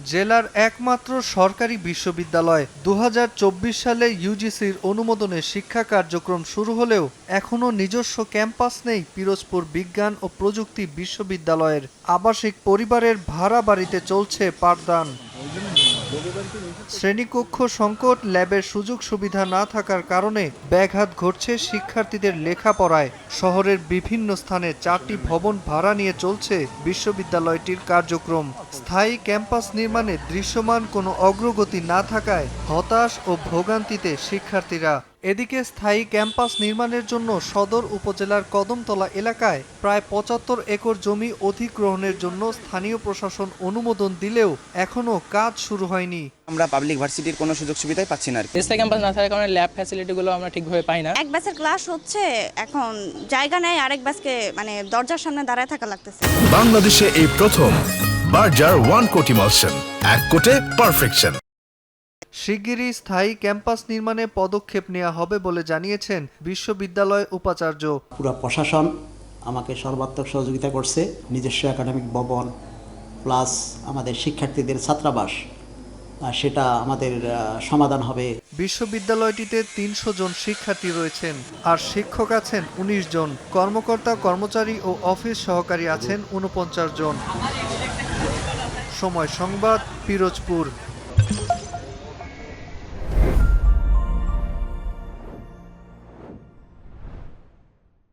জেলার একমাত্র সরকারি বিশ্ববিদ্যালয় ২০২৪ সালে ইউজিসির অনুমোদনে শিক্ষা কার্যক্রম শুরু হলেও এখনও নিজস্ব ক্যাম্পাস নেই পিরোজপুর বিজ্ঞান ও প্রযুক্তি বিশ্ববিদ্যালয়ের। আবাসিক পরিবারের ভাড়া বাড়িতে চলছে পাঠদান। শ্রেণীকক্ষ সংকট, ল্যাবের সুযোগ সুবিধা না থাকার কারণে ব্যাঘাত ঘটছে শিক্ষার্থীদের লেখাপড়ায়। শহরের বিভিন্ন স্থানে 4টি ভবন ভাড়া নিয়ে চলছে বিশ্ববিদ্যালয়টির কার্যক্রম। স্থায়ী ক্যাম্পাস নির্মাণে দৃশ্যমান কোনো অগ্রগতি না থাকায় হতাশ ও ভোগান্তিতে শিক্ষার্থীরা। এদিকে স্থায়ী ক্যাম্পাস নির্মাণের জন্য সদর উপজেলার কদমতলা এলাকায় প্রায় ৭৫ একর জমি অধিগ্রহণের জন্য স্থানীয় প্রশাসন অনুমোদন দিলেও এখনও কাজ শুরু হয়নি। আমরা পাবলিক ভার্সিটির কোনো সুযোগ সুবিধাই পাচ্ছি না। স্থায়ী ক্যাম্পাস না থাকার কারণে ল্যাব ফ্যাসিলিটিগুলো আমরা ঠিকভাবে পাই না। এক ব্যাচের ক্লাস হচ্ছে, এখন জায়গা নেই, আরেক ব্যাচকে দরজার সামনে দাঁড়ায় থাকা লাগতেছে। বাংলাদেশে এই প্রথম বার্জার 1 কোটি মালসেন, 1 কোটে পারফেকশন। শিগগিরই স্থায়ী ক্যাম্পাস নির্মাণে পদক্ষেপ নেওয়া হবে বলে জানিয়েছেন বিশ্ববিদ্যালয় উপাচার্য। পুরো প্রশাসন আমাকে সর্বাত্মক সহযোগিতা করছে। নিজস্ব একাডেমিক ভবন প্লাস আমাদের শিক্ষার্থীদের ছাত্রাবাস, সেটা আমাদের সমাধান হবে। বিশ্ববিদ্যালয়টিতে ৩০০ জন শিক্ষার্থী রয়েছেন আর শিক্ষক আছেন ১৯ জন। কর্মকর্তা, কর্মচারী ও অফিস সহকারী আছেন ৪৯ জন। সময় সংবাদ, পিরোজপুর।